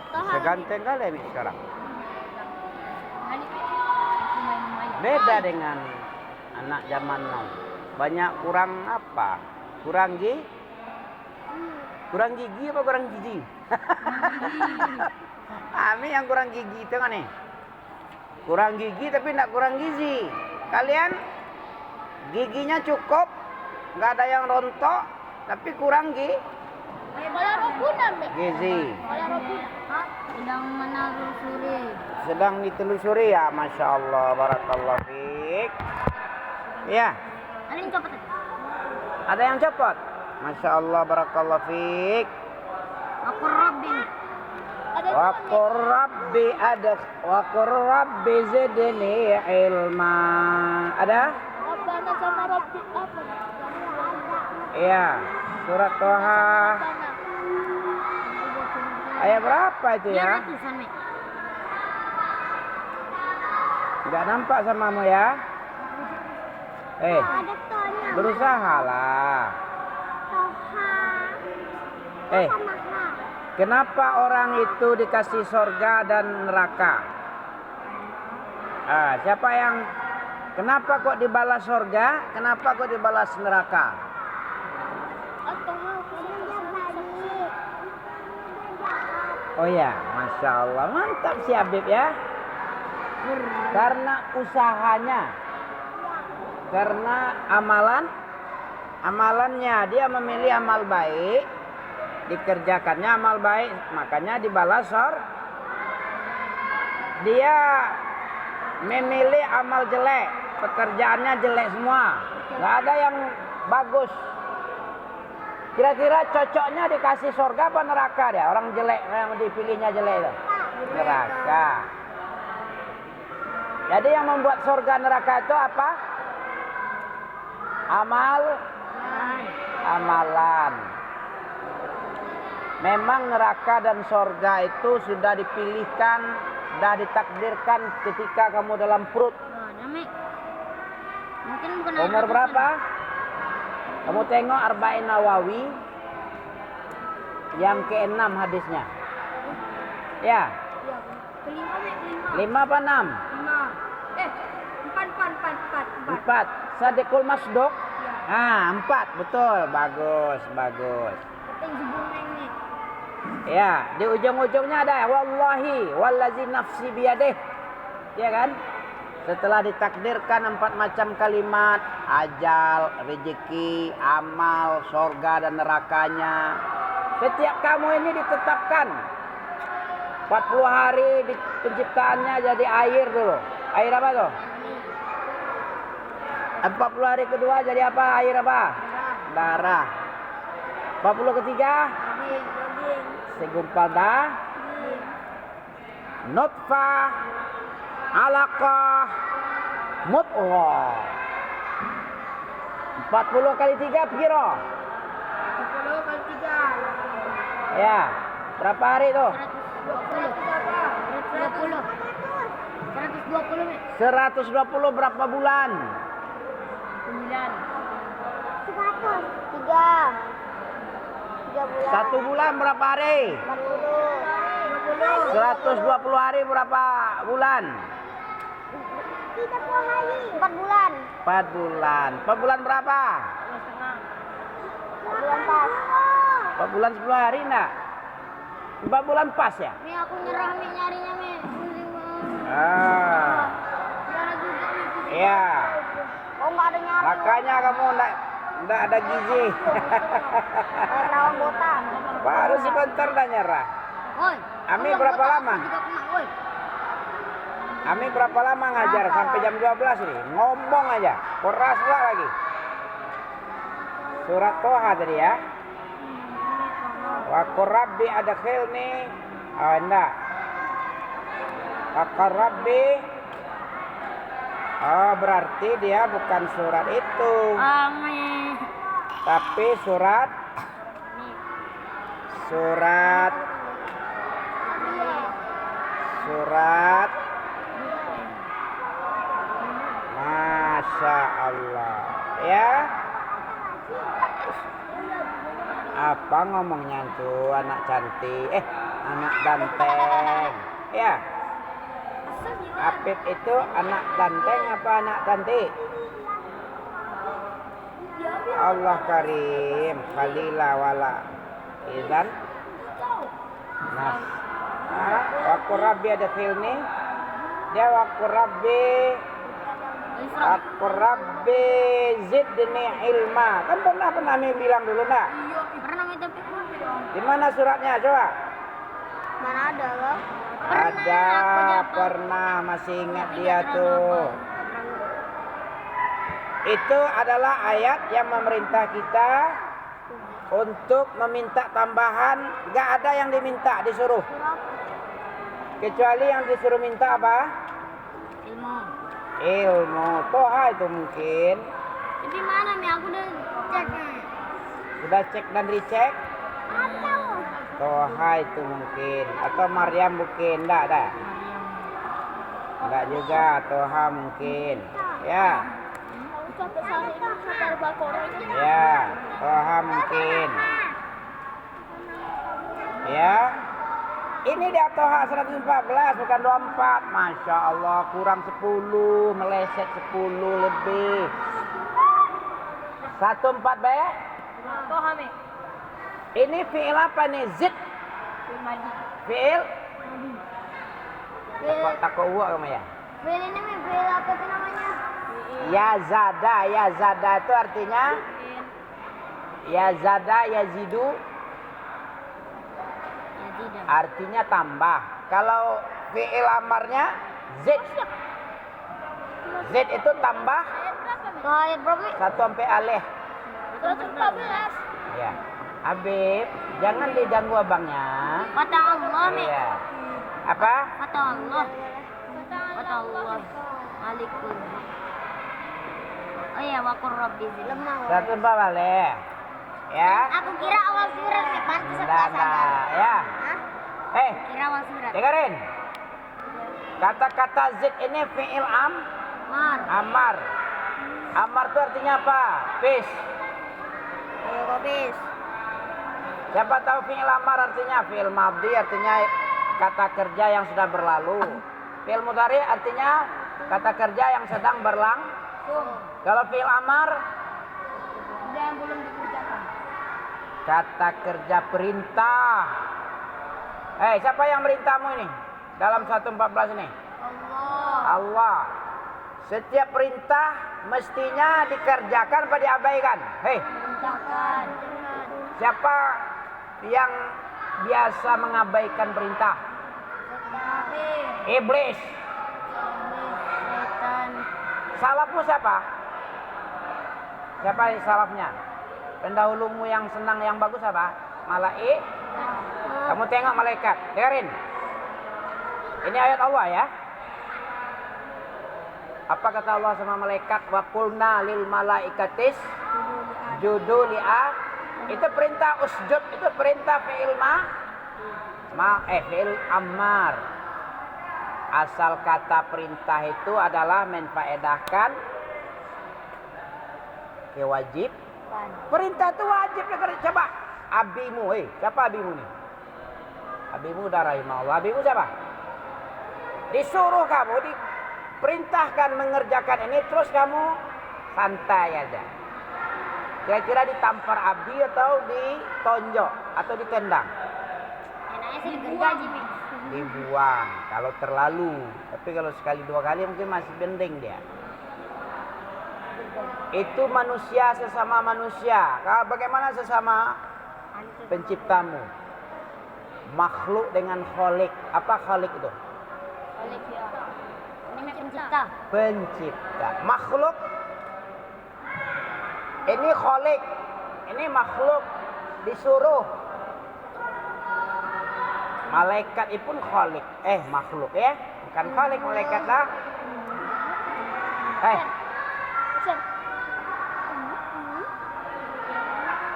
Seganteng kali ini sekarang. Beda dengan anak zaman now. Banyak kurang apa? Kurang gigi? Kurang gigi apa kurang gigi? Ami yang kurang gigi itu kan nih. Kurang gigi tapi tidak kurang gizi. Kalian giginya cukup, nggak ada yang rontok, tapi kurang gizi. Sedang ditelusuri ya, masya Allah, barakallahu fiik. Ya. Ada yang copot. Masya Allah, barakallahu fiik. Wa qur rabbi zidni ilma. Ada? Iya, surat Toha. Ayat berapa itu ya? Enggak nampak samamu ya? Berusahalah. Kenapa orang itu dikasih surga dan neraka? Siapa yang kenapa kok dibalas surga? Kenapa kok dibalas neraka? Oh ya, masya Allah, mantap si Habib ya. Karena usahanya, karena amalannya, dia memilih amal baik, dikerjakannya amal baik, makanya dibalas surga. Dia memilih amal jelek, pekerjaannya jelek semua, nggak ada yang bagus. Kira-kira cocoknya dikasih surga apa neraka dia? Orang jelek yang dipilihnya jelek itu. Neraka. Jadi yang membuat surga neraka itu apa? Amalan. Memang neraka dan surga itu sudah dipilihkan, sudah ditakdirkan ketika kamu dalam perut. Umur berapa? Kamu tengok Arba'in Nawawi yang ke-6 hadisnya. Ya. 5 apa 6? 4. Sadiqul Masduq. 4, betul. Bagus. Ya, di ujung-ujungnya ada wallahi wallazi nafsi biyadih. Ya kan? Setelah ditakdirkan 4 macam kalimat, ajal, rezeki, amal, surga dan nerakanya. Setiap kamu ini ditetapkan 40 hari di penciptaannya jadi air dulu. Air apa tuh? 40 hari kedua jadi apa? Air apa? Darah. 40 ketiga? Segumpal dah. Nutfah. Alaqah. Mudghah. 40 kali 3 piro? 40 kali 3. Ya. Berapa hari tuh? 120 berapa bulan? 9. 3 bulan. 1 bulan berapa hari? 120 hari berapa bulan? 30 hari. 4 bulan. 4 bulan. 4 bulan berapa? 4 bulan pas. 4 bulan 10 hari enggak? 4 bulan pas ya? Mi aku nyerah mi nyarinya mi. Iya. Oh enggak ada nyari. Makanya kamu enggak ada gizi. Rawang botak. Baru sebentar dah nyerah. Ami berapa lama? Ami berapa lama ngajar? Sampai jam 12 nih. Ngomong aja. Keras pula lagi. Surat Toha tadi ya. Wa qur rabbi adkhilni. Enggak. Wa qur rabbi. Berarti dia bukan surat itu. Tapi surat Masya Allah ya. Apa ngomongnya tuh anak cantik? Anak ganteng. Ya. Apip itu anak ganteng apa anak cantik? Allah karim, khalila wala. Izan. Nas. Waktu Rabbi ada filmi. Dia waktu Rabbi zidni ilma. Kan pernah Mimi bilang dulu nak. Pernah tapi Di mana suratnya coba? mana ada loh? Ada, pernah masih ingat dia tuh. Itu adalah ayat yang memerintah kita untuk meminta tambahan. Gak ada yang diminta, disuruh. Kecuali yang disuruh minta apa? Ilmu. Toha itu mungkin. Di mana nih? Aku udah cek. Sudah cek dan dicek? Ada. Toha itu mungkin. Atau Maryam mungkin. Enggak. Enggak juga. Toha mungkin. Ya. Ya. Toha mungkin. Ya. Ini dia Toha 114 bukan 24. Masya Allah kurang 10. Meleset 10 lebih. 14 be? Toha nih. Ini fi'il apa nih? Zid. Fi'il? Takut kamu ya? Fi'il ini fi'il apa itu namanya? Ya zada itu artinya ya zada yazidu artinya tambah. Kalau fi'il amarnya zid. Zid itu tambah Ayat berapa? 1 sampai alih. 114. Ya. Habib, jangan diganggu abangnya. Kata Allah nih. Iya. Apa? Kata Allah. Kata Allah. Malikul. Oh iya, wakur rabbi lemah. 1 balik. Ya. Aku kira awal surat nih, pantas sebelah sana. Ya. Hah? Kira awal surat. Dengerin. Kata-kata zid ini fi'il amar. Amar itu artinya apa? Fish. Ayo kopis. Siapa tahu fi'il amar artinya? Fi'il madhi artinya kata kerja yang sudah berlalu. Fi'il mudhari artinya kata kerja yang sedang berlangsung. Kalau fi'il amar Yang belum dikerjakan. kata kerja perintah. Siapa yang merintahmu ini? Dalam 114 ini? Allah. Setiap perintah mestinya dikerjakan atau diabaikan? Kerjakan. Siapa yang biasa mengabaikan perintah? Iblis. Setan. Salafmu siapa? Siapa salafnya? Pendahulumu yang senang, yang bagus apa? Malaik. Kamu tengok malaikat. Dengerin. Ini ayat Allah ya. Apa kata Allah sama malaikat? Wa qulna lil malaikatis judu li'a. Itu perintah usjud, itu perintah fi'il fi'il ammar. Asal kata perintah itu adalah menfaedahkan kewajib. Perintah itu wajib. Coba abimu, siapa abimu nih? Abimu udah rahimahullah. Abimu siapa? Disuruh kamu, diperintahkan mengerjakan ini, terus kamu santai aja. Kira-kira ditampar abi atau ditonjok atau ditendang? Enaknya sih digergaji, Mi. Dibuang kalau terlalu. Tapi kalau sekali 2 kali mungkin masih bending dia. Itu manusia sesama manusia. Bagaimana sesama penciptamu? Makhluk dengan kholik. Apa kholik itu? Ini pencipta. Pencipta. Makhluk. Ini kholik. Ini makhluk. Disuruh. Malaikat itu pun kholik. Makhluk ya. Bukan kholik, malaikat lah.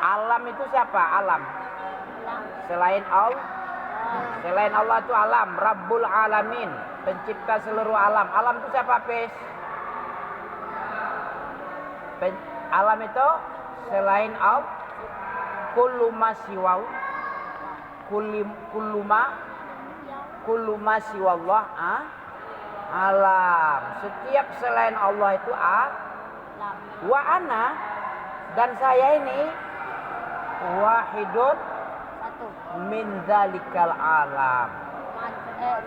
Alam itu siapa? Alam. Selain Allah. Selain Allah itu alam. Rabbul alamin. Pencipta seluruh alam. Alam itu siapa, Pes? Alam itu selain Allah. kullu ma siwau kullu ma siwallah alam. Setiap selain Allah itu Lam. wa ana, dan saya ini wahidun Satu. min zalikal alam,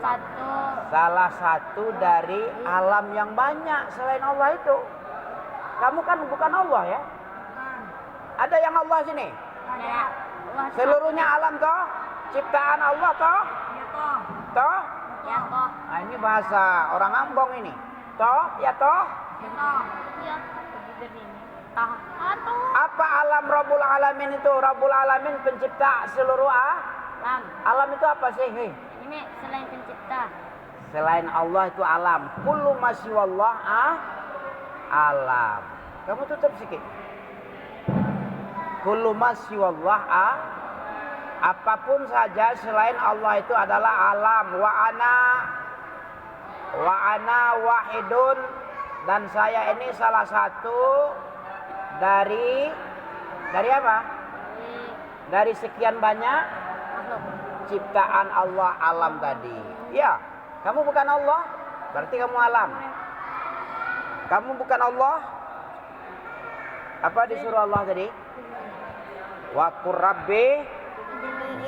Satu. salah satu dari alam yang banyak selain Allah itu. Kamu kan bukan Allah ya. Ada yang Allah sini? Ada. Seluruhnya alam toh? Ciptaan Allah toh? Toh? Ya toh. Nah, ini bahasa orang Ambon ini. Toh? Ya toh? Ya. Toh. Atuh. Apa alam Rabbul Alamin itu? Rabbul Alamin pencipta seluruh Lam. alam itu apa sih? Hei. Ini selain pencipta. Selain Allah itu alam. Kullu ma siwallah alam. Kamu tutup sedikit. Kullu ma siwallah apapun saja selain Allah itu adalah alam. Wa ana wahidun, dan saya ini salah satu dari apa? Dari sekian banyak Makhluk. ciptaan Allah alam tadi. Ya, kamu bukan Allah, berarti kamu alam. Kamu bukan Allah. Apa disuruh Allah tadi? Wa qur rabbi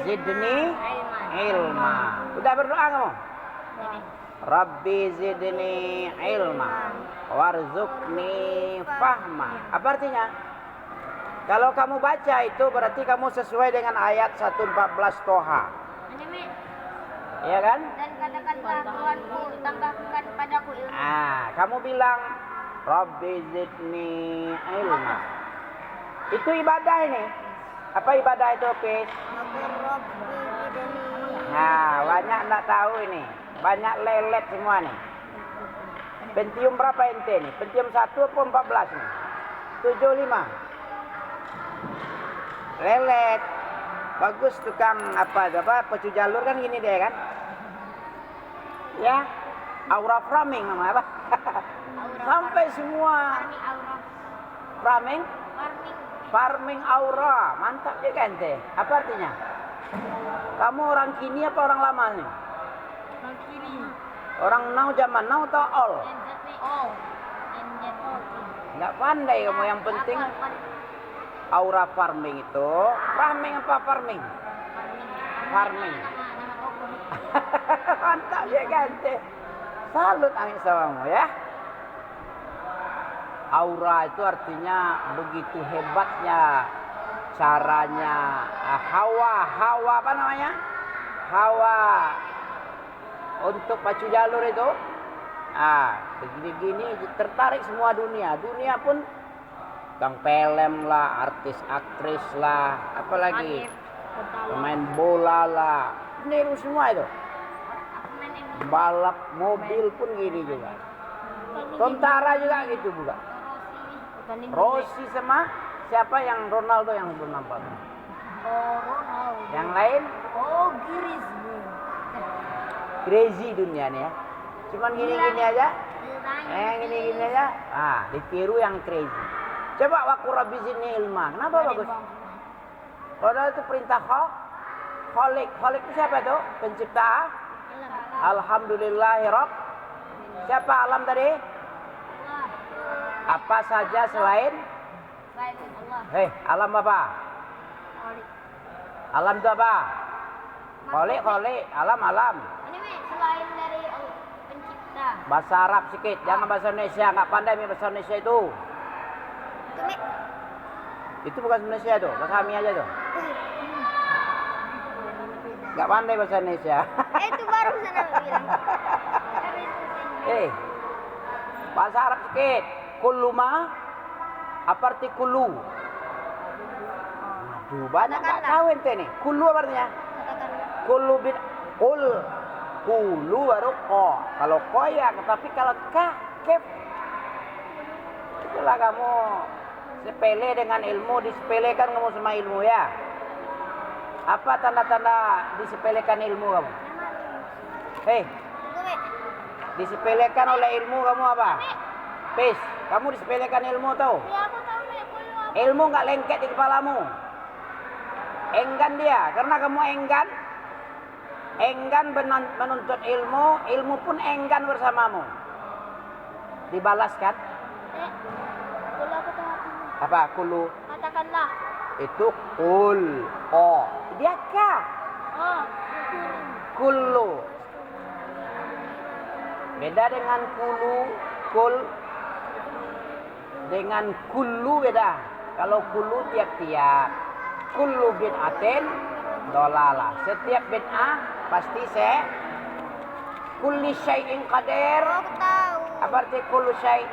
zidni ilma. Udah berdoa kamu? Rabbi zidni ilma warzuqni fahma. Apa artinya? Kalau kamu baca itu berarti kamu sesuai dengan ayat 114 Toha. Iya kan? Dan katakanlah Tuhanku, tambahkan padaku ilmu. Kamu bilang Rabbi zidni ilma. Itu ibadah ini. Apa ibadah itu, Pis? Nah, banyak enggak tahu ini. Banyak lelet semua nih. Pentium berapa ente nih? Pentium 1 atau 14 nih? 75. Lelet. Bagus tukang apa pecu jalur kan gini deh kan? Ya. Aura framing namanya apa? Sampai semua framing, farming aura. Mantap juga ente. Apa artinya? Kamu orang kini apa orang lama nih? Orang now, zaman now atau all? Nggak pandai kamu. Yang penting aura farming itu. Farming apa farming? Farming. Mantap ya ganti. Salut angin samamu ya. Aura itu artinya begitu hebatnya caranya. Hawa apa namanya? Hawa untuk pacu jalur itu. Begini-gini tertarik semua dunia. Dunia pun Kang pelem lah, artis aktris lah, apalagi pemain bola lah, niru semua itu. Balap mobil pun gini juga. Tentara juga gitu juga. Rossi sama siapa yang Ronaldo yang belum nampak? Yang lain? Crazy dunia nih ya. Cuman gini-gini aja. Gini-gini aja. Ditiru yang crazy. Coba waku rabbi zidni ilma. Kenapa bagus? Padahal itu perintah Khalik. Khalik itu siapa tuh? Pencipta. Alhamdulillahirab. Siapa alam tadi? Apa saja selain Allah. alam apa? Alam itu apa? Khalik, alam. Ini selain dari pencipta. Bahasa Arab sedikit, jangan bahasa Indonesia. Nggak pandai bahasa Indonesia itu. Itu bukan Indonesia tuh, bahasa kami aja tuh. Nggak pandai bahasa Indonesia. Itu baru sana bilang. Bahasa Arab sedikit. Kuluma, apa arti kulu? Aduh, banyak nggak tahu ente nih. Kulu apa artinya? Kulu kulu baru ko. Kalau ko ya, tapi kalau kef. Itulah kamu sepele dengan ilmu, disepelekan kamu sama ilmu ya. Apa tanda-tanda disepelekan ilmu kamu? Disepelekan oleh ilmu kamu apa? Pis, kamu disepelekan ilmu tau? Ilmu nggak lengket di kepalamu. Enggan dia, karena kamu enggan menuntut ilmu, ilmu pun enggan bersamamu. Dibalaskan? Kul apa tuh artinya? Apa? Kulu. Katakanlah. Itu kul. Oh. Dia kah? Oh. Kullu. Beda dengan kulu. Kul. Dengan kullu beda. Kalau kulu tiap-tiap. Kullu bid'atin dolalah. Setiap bid'ah pasti kulli syai'in qadir. Aku tahu. Apa arti kullu syai'?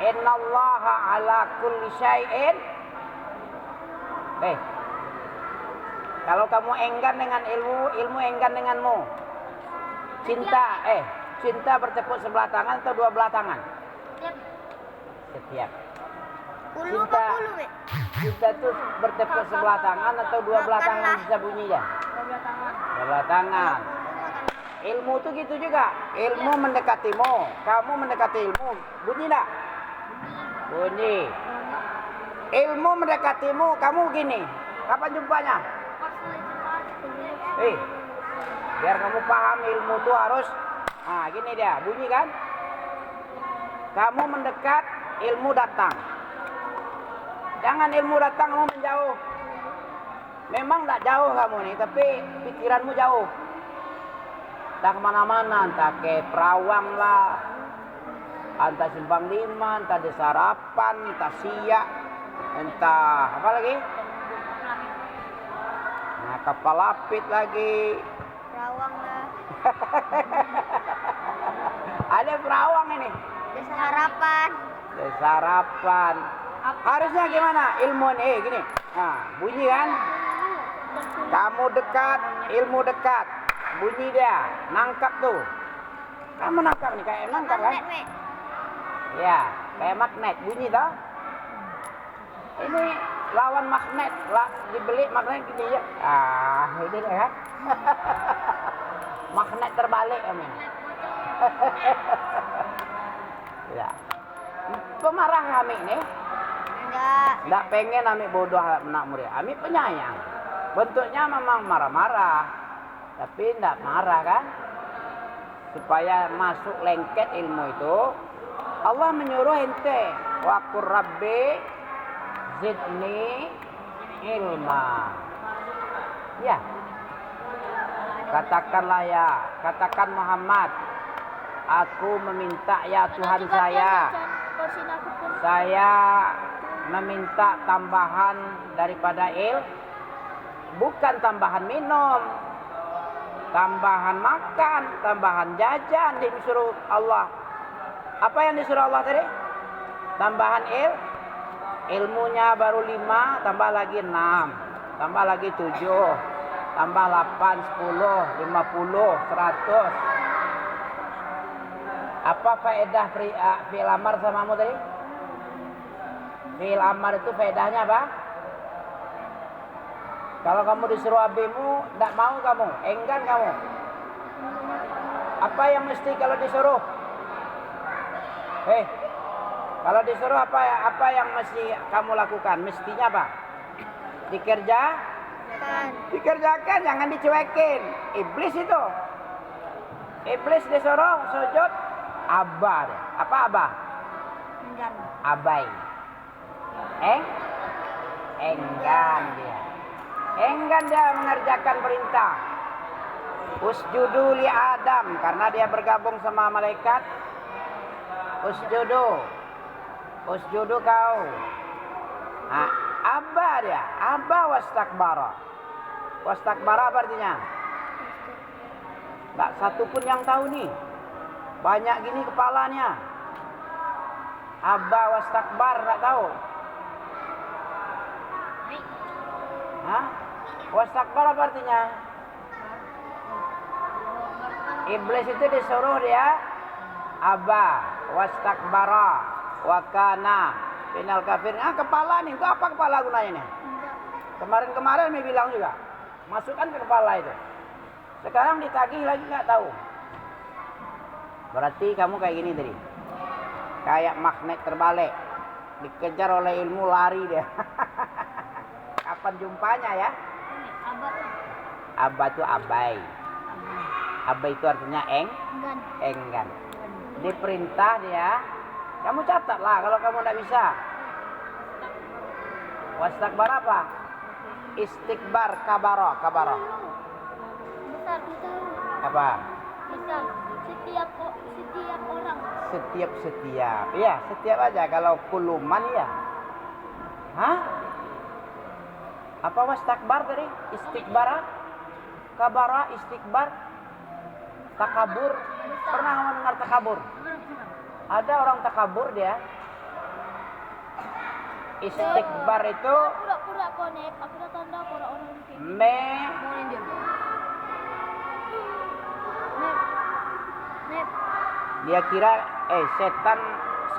Innallaha ala kulli syai'in. Kalau kamu enggan dengan ilmu, ilmu enggan denganmu. Cinta bertepuk sebelah tangan atau dua belah tangan? Setiap. Kulu apa kulu, Be? Cinta itu bertepuk sebelah tangan atau dua belah tangan bisa bunyi ya? Dua belah tangan. Ilmu itu gitu juga. Ilmu mendekatimu, kamu mendekati ilmu. Bunyi enggak? Bunyi. Ilmu mendekatimu, kamu gini. Kapan jumpanya? Biar kamu paham ilmu itu harus gini dia, bunyi kan? Kamu mendekat, ilmu datang. Jangan ilmu datang kamu menjauh. Memang tak jauh kamu nih, tapi pikiranmu jauh. Entah kemana-mana, entah ke Perawang lah, entah Simpang 5, entah Desa Harapan, entah Siak, entah apa lagi? Nah, Kapal Lapit lagi. Perawang lah. Ada Perawang ini. Desa Harapan. Desa Harapan. Harusnya gimana? Ilmu ini gini. Nah, bunyi kan? Kamu dekat, ilmu dekat. Bunyi dia, nangkap tuh. Kamu nangkap nih kayak nangkap kan? Ya, kayak magnet bunyi toh. Ini lawan magnet, dibeli magnet gini ya. Ini deh kan. Magnet terbalik amin. Ya. Pemarah kami nih. Enggak pengen Ami bodoh anak murid. Ami penyayang. Bentuknya memang marah-marah. Tapi enggak marah kan? Supaya masuk lengket ilmu itu, Allah menyuruh ente, wa qur rabbi zidni ilma. Ya. Katakan Muhammad, aku meminta ya Tuhan saya meminta tambahan daripada bukan tambahan minum, tambahan makan, tambahan jajan disuruh Allah. Apa yang disuruh Allah tadi? Tambahan ilmunya baru 5, tambah lagi 6, tambah lagi 7. Tambah 8, 10, 50, 100. Apa faedah fi'il amar samamu tadi? Fi'il amar itu faedahnya apa? Kalau kamu disuruh abimu, tidak mau kamu, enggan kamu. Apa yang mesti kalau disuruh? Kalau disuruh apa yang mesti kamu lakukan? Mestinya apa? Dikerjakan, jangan dicuekin. Iblis itu. Iblis disuruh sujud, abah. Apa abah? Enggan. Abai. Enggan dia. Enggan dia mengerjakan perintah. Usjudu li Adam, karena dia bergabung sama malaikat. Usjudu kau. Abah dia. Abah wastakbara. Wastakbara apa artinya? Tak satu pun yang tahu nih. Banyak gini kepalanya. Abah wastakbar tak tahu. Wastakbar apa artinya? Iblis itu disuruh dia abah wastakbara wa kana minal kafirin. Kepala nih, itu apa kepala gunanya nih? Kemarin Mi bilang juga, masukkan ke kepala itu. Sekarang ditagih lagi nggak tahu. Berarti kamu kayak gini tadi, kayak magnet terbalik, dikejar oleh ilmu lari dia. Kapan jumpanya ya? Abad. Aba itu abai. Abai itu artinya Enggan. enggan. Diperintah dia. Kamu catatlah kalau kamu tidak bisa. Wastakbar apa? Istikbar kabaro. Besar. Apa? Misal setiap orang. Setiap. Iya, setiap aja. Kalau kuluman ya. Hah? Apa wastakbar tadi? Istikbara? Kabara, istikbar? Takabur? Pernah kamu dengar takabur? Ada orang takabur dia. Istikbar itu Pura-pura konek. Aku dah tanda orang itu. Nep. dia kira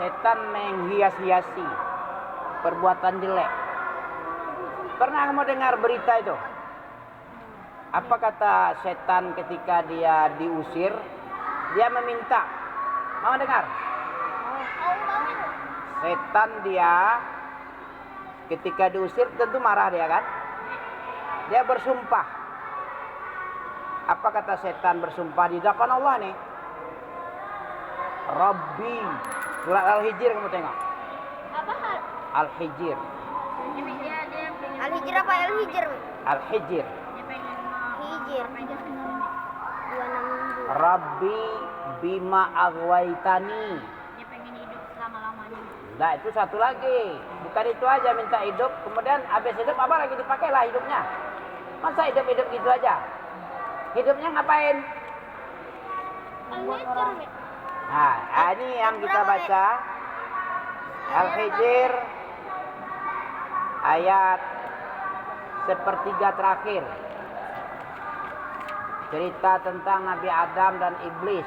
setan menghias-hiasi perbuatan jelek. Pernah kamu dengar berita itu? Apa kata setan ketika dia diusir? Dia meminta. Mau dengar? Setan dia ketika diusir tentu marah dia kan? Dia bersumpah. Apa kata setan bersumpah di hadapan Allah nih? Rabbi. Surat Al-Hijr kamu tengok. Apa hal? Al-Hijr. Al-Hijr apa Al-Hijr? Al-Hijr. Hijr. 26. Rabbi bima aghwaytani. Dia pengen hidup selama-lamanya. Nah itu satu lagi. Bukan itu aja minta hidup. Kemudian habis hidup apa lagi dipakailah hidupnya. Masa hidup-hidup gitu aja? Hidupnya ngapain? Al-Hijr. Nah, ini yang kita baca. Al-Hijr ayat sepertiga terakhir. Cerita tentang Nabi Adam dan Iblis.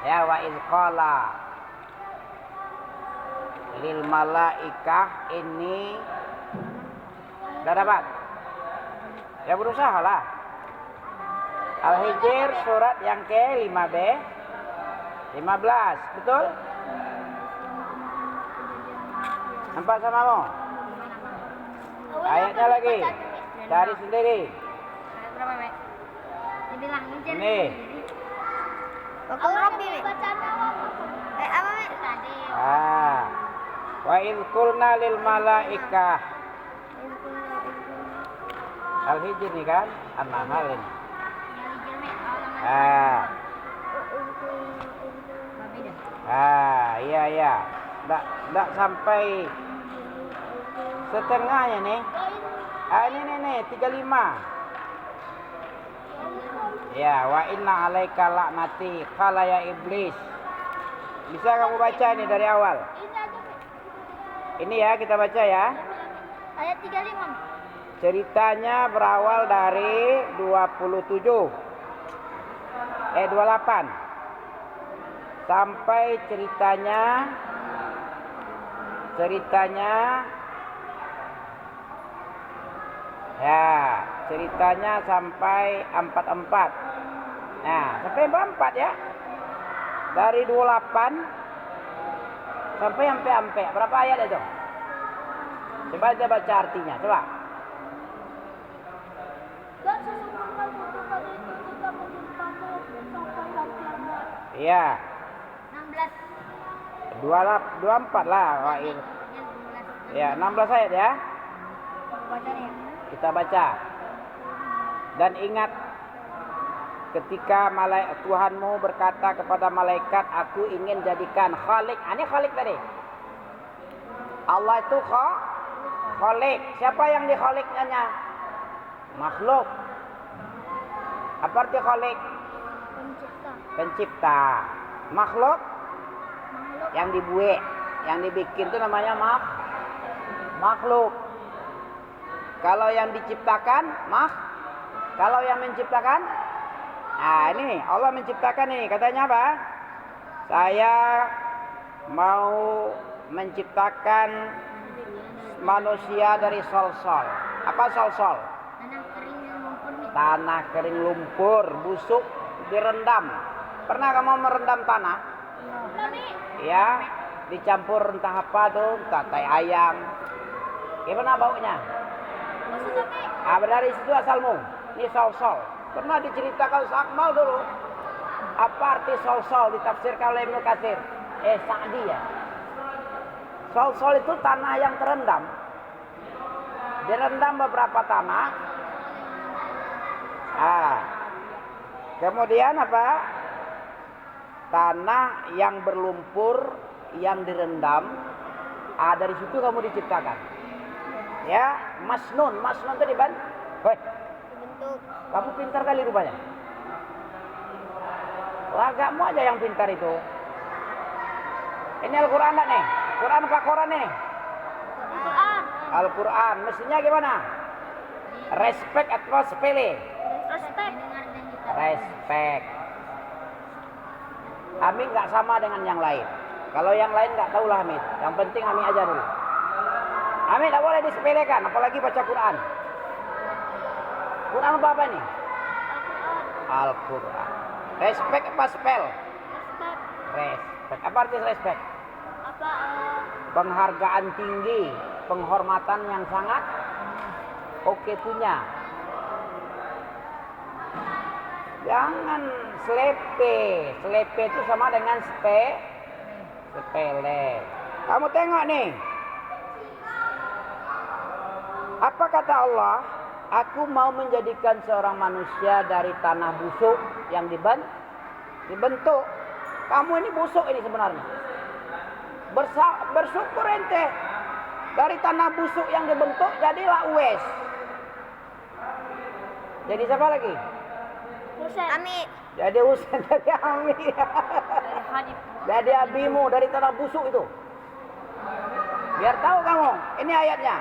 Ya wa iz qala lil malaikah ini. Sudah dapat? Ya berusaha lah. Al-Hijr surat yang ke-5b 15, betul? Nampak samamu? Ayatnya lagi. Cari sendiri. Berapa, Mek? Dibilang Ini. Rabbi, Mek. Apa, Mek? Tadi. Wa idh qulna lil malaikah. Al-Hijr nih kan? An-Nahl ini. Iya. Nggak sampai setengahnya nih. Ini 35. Ya, wa inna alaika la'nati qala ya iblis. Bisa kamu baca ini dari awal? Ini ya kita baca ya. Ayat 35. Ceritanya berawal dari 28 sampai ceritanya sampai 44. Nah, sampai 44 ya. Dari 28 sampai berapa ayat itu? Coba kita baca artinya, coba. Dan sesungguhnya itu pada itu kita menjumpamu sampai hari kiamat. Iya. 16. 24 lah. Wah, ini. Ya, 16 ayat ya. Bacanya. Kita baca. Dan ingat ketika Tuhanmu berkata kepada malaikat, aku ingin jadikan Khalik. Ini Khalik tadi. Allah itu Khalik. Siapa yang di Khaliknya? Makhluk. Apa arti Khalik? Pencipta. Makhluk yang dibuat, yang dibikin itu namanya makhluk. Kalau yang diciptakan, kalau yang menciptakan, nah ini Allah menciptakan ini. Katanya apa? Saya mau menciptakan manusia dari sol-sol. Apa sol-sol? Tanah kering lumpur, busuk, direndam. Pernah kamu merendam tanah? Ya, dicampur entah apa tuh, entah tai ayam. Gimana baunya? Maksudnya Dari situ asalmu. Ini sol-sol. Pernah diceritakan Sakmal dulu. Apa arti sol-sol ditafsirkan oleh Ibnu Katsir? Sa'di ya. Sol-sol itu tanah yang terendam. Direndam beberapa tanah. Kemudian apa? Tanah yang berlumpur, yang direndam. Dari situ kamu diciptakan. Ya, Masnun itu di ban. Hoi. bentuk. Kamu pintar kali rupanya. Lagamu aja yang pintar itu. Ini Al-Quran enggak nih? Quran apa Quran nih? Al-Quran. Al-Quran. Mestinya gimana? Respect atau sepele? Respect. Respect. Ami nggak sama dengan yang lain. Kalau yang lain nggak tahu lah Ami. Yang penting Ami aja dulu. Ami nggak boleh disepelekan, apalagi baca Quran. Quran apa nih? Al-Quran. Al-Quran. Respect apa spell? Respect. Respect. Apa arti respect? Apa? Penghargaan tinggi, penghormatan yang sangat oke punya. Jangan selepe. Selepe itu sama dengan sepele. Kamu tengok nih. Apa kata Allah? Aku mau menjadikan seorang manusia dari tanah busuk yang dibentuk. Kamu ini busuk ini sebenarnya. Bersyukur ente. Dari tanah busuk yang dibentuk jadilah Uwais. Jadi siapa lagi? Husain. Amit. Jadi Husain, jadi Ami. Jadi abimu dari tanah busuk itu. Biar tahu kamu. Ini ayatnya.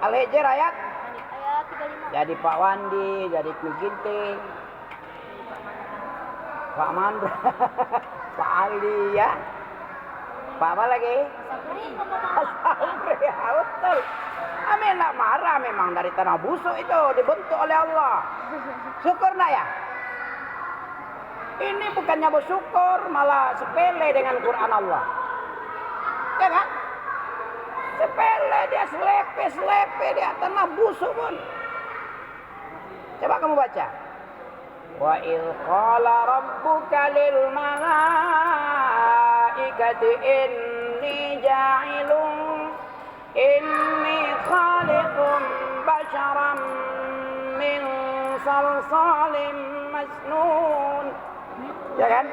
Al-Hijr ayat. Ayat 35. Jadi Pak Wandi, jadi Ki Ginting, Pak Mandra, Pak Ali ya. Pak apa lagi? Sabri, ya betul. Amin nak marah memang dari tanah busuk itu dibentuk oleh Allah. Syukur nak ya? Ini bukannya bersyukur, malah sepele dengan Quran Allah. Ya kan? Sepele dia, selepe dia tanah busuk pun. Coba kamu baca. Wa il qala rabbuka lil malaikati inni khaliqun basharan min salsalin masnun. Ya kan?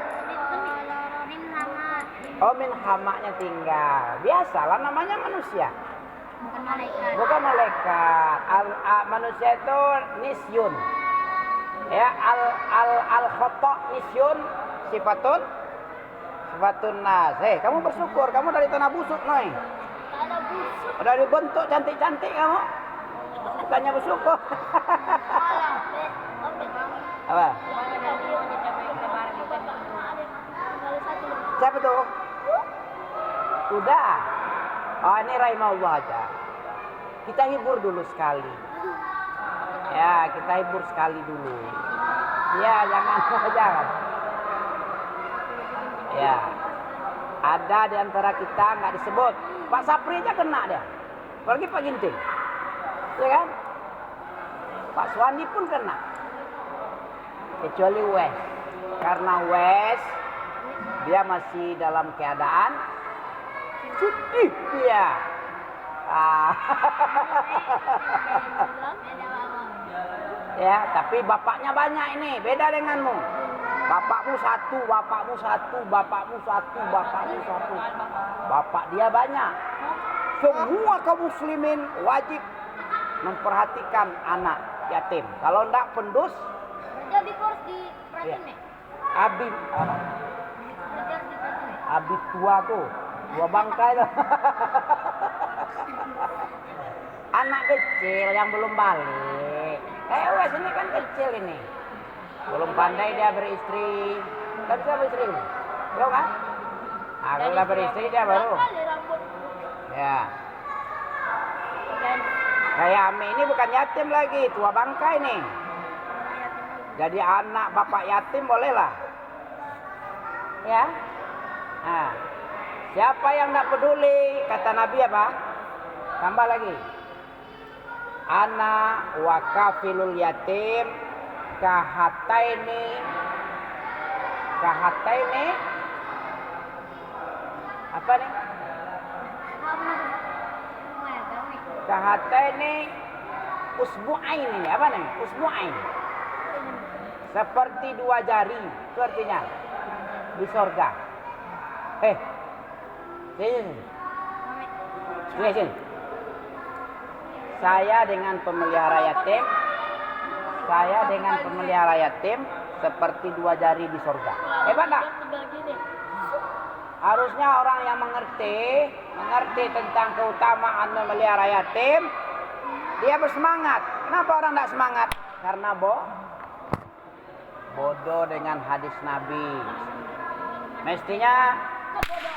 Oh, min hamaknya tinggal. Biasalah namanya manusia. Bukan malaikat. Manusia itu nisyun. Ya, al khata nisyun sifatun nas. Kamu bersyukur, kamu dari tanah busuk, Noi. Tanah busuk. Udah dibentuk cantik-cantik kamu. Bukannya bersyukur. Apa? Siapa tuh? Udah. Oh, ini rahimahullah aja. Kita hibur dulu sekali. Ya, kita hibur sekali dulu. Ya, jangan. Ya. Ada di antara kita nggak disebut. Pak Sapri aja kena dia. Apalagi Pak Ginting. Ya kan? Pak Suwandi pun kena. Kecuali Wes. Karena Wes dia masih dalam keadaan sedih dia. Ya, tapi bapaknya banyak ini, beda denganmu. Bapakmu satu. Bapak dia banyak. Semua kaum muslimin wajib memperhatikan anak yatim. Kalau enggak pendus, Jadi harus diperhatiin nih. Abi tua tuh, dua bangkai tuh. Anak kecil yang belum balik. Wes ini kan kecil ini. Belum pandai dia beristri. Kan siapa istri? Belum kan? Kalau udah beristri dia baru. Ya. Kayak Ami ini bukan yatim lagi, tua bangkai nih. Jadi anak bapak yatim bolehlah. Ya. Nah, siapa yang tidak peduli? Kata Nabi apa? Tambah lagi. ana wa kafilul yatim kahataini apa nih? Kahataini usbu'ain ini apa nih? Usbu'ain. Seperti dua jari, itu artinya di sorga. Sini. Saya dengan pemelihara yatim seperti dua jari di sorga. Hebat tak? Harusnya orang yang mengerti tentang keutamaan memelihara yatim, dia bersemangat. Kenapa orang tidak semangat? Karena bodoh dengan hadis Nabi. Mestinya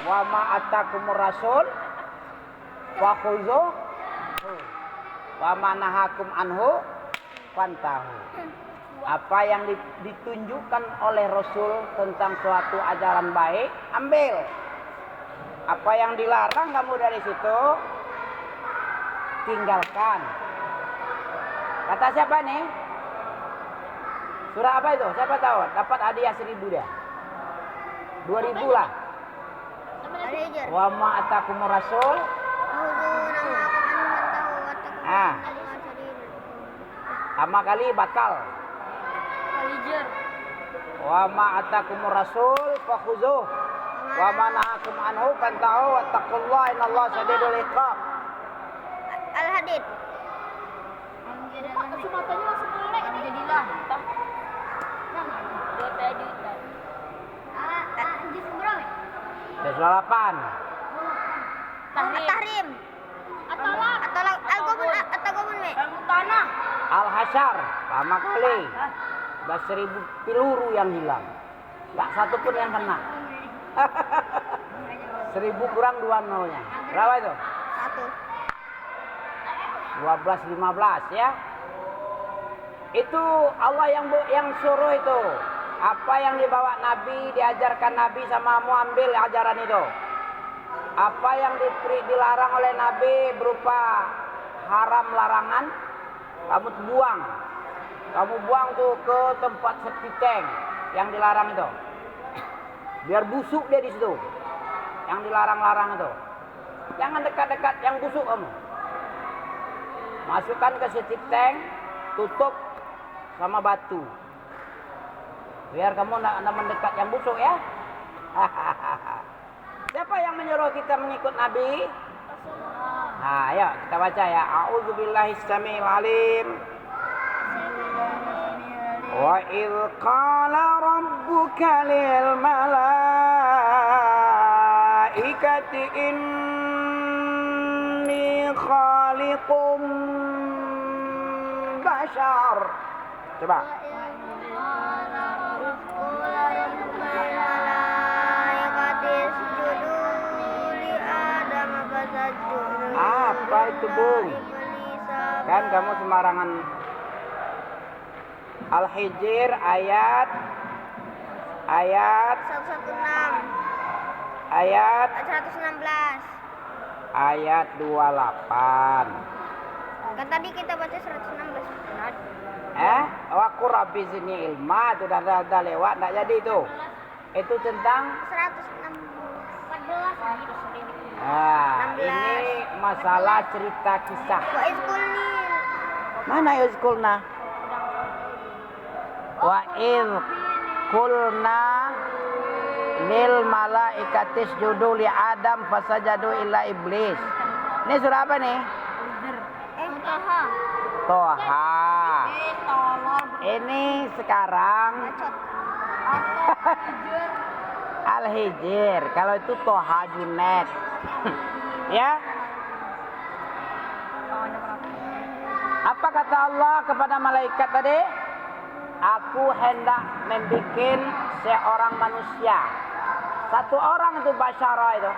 wa ma atakumur rasul fakhuzuh wa ma nahakum anhu fantahu. Apa yang ditunjukkan oleh Rasul tentang suatu ajaran baik, ambil. Apa yang dilarang kamu dari situ, tinggalkan. Kata siapa nih? Surah apa itu? Siapa tahu? Dapat hadiah 1.000 dia. 2.000 lah. Wa ma atakumur rasul. Sama kali batal. Wa ma atakumur rasul fakhuzuh wa ma nahakum anhu fantahu wattaqullaha innallaha syadidul iqab. Al-Hadid. Kacamatanya masuk melek ini. Jadilah. Dua tadi. Juz berapa? Juz 8. Tahrim. Atolak. Al-Gabun. Tanah. Al-Hasyar sama kali. 10.000 peluru yang hilang. Enggak satu pun yang kena. 1.000 kurang 2 nolnya. Berapa itu? 1. 12-15 ya. Itu Allah yang suruh itu. Apa yang dibawa Nabi, diajarkan Nabi sama kamu ambil ajaran itu. Apa yang dilarang oleh Nabi berupa haram larangan, kamu buang. Kamu buang tuh ke tempat septic tank yang dilarang itu. Biar busuk dia di situ. Yang dilarang-larang itu. Jangan dekat-dekat yang busuk kamu. Masukkan ke septic tank, tutup sama batu. Biar kamu nak mendekat yang busuk ya. Siapa yang menyuruh kita mengikut Nabi? Nah, ayo kita baca ya. A'udzubillahi samiil alim. Wa idh qala rabbuka lil malaikati inni khaliqum bashar. Coba. Apa itu, Bung? Kan kamu sembarangan. Al-Hijr ayat 116. ayat 116. ayat 28. Kan tadi kita baca 116. Wa qurabbi zidni ilma itu dah lewat, enggak jadi itu. Itu tentang 114. Ini masalah cerita kisah. Wa izkulni. Mana izkulna? Wa iz qulna lil malaikati isjudu li Adam fasajadu illa iblis. Ini surah apa nih? Toha. Ini sekarang Al-Hijr. Kalau itu Toha Junet. Ya. Apa kata Allah kepada malaikat tadi? Aku hendak membuat seorang manusia. Satu orang itu basyara itu.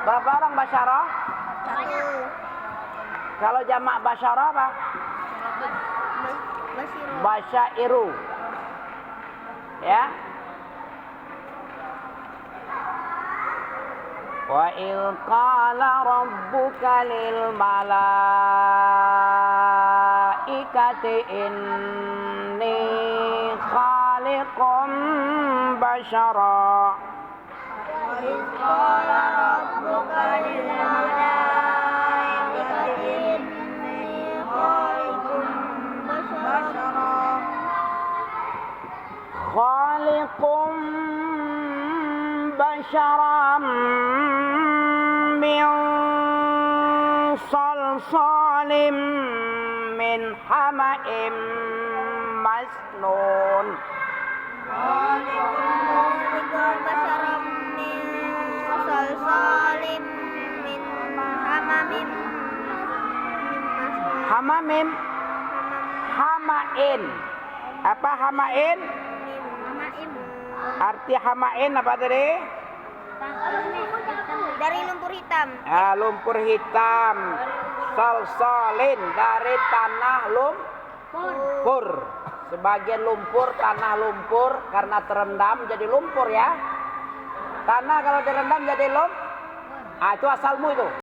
Berapa orang basyara? 1. Kalau jamak basyara apa? Basyairu. Ya. Wa il qala rabbuka lil malaikati malaikati inni khaliqum basyara. قال ربك للملائكة إني خالق بشرا Khaliqum basyaram min salsalim min hama'im masnun. Hamamim, hamain. Apa hamain? Arti hamain apa tadi? Dari lumpur hitam. Lumpur hitam. Salsalin dari tanah lumpur. Sebagian lumpur, tanah lumpur karena terendam jadi lumpur ya. Tanah kalau direndam jadi lumpur. Itu asalmu itu.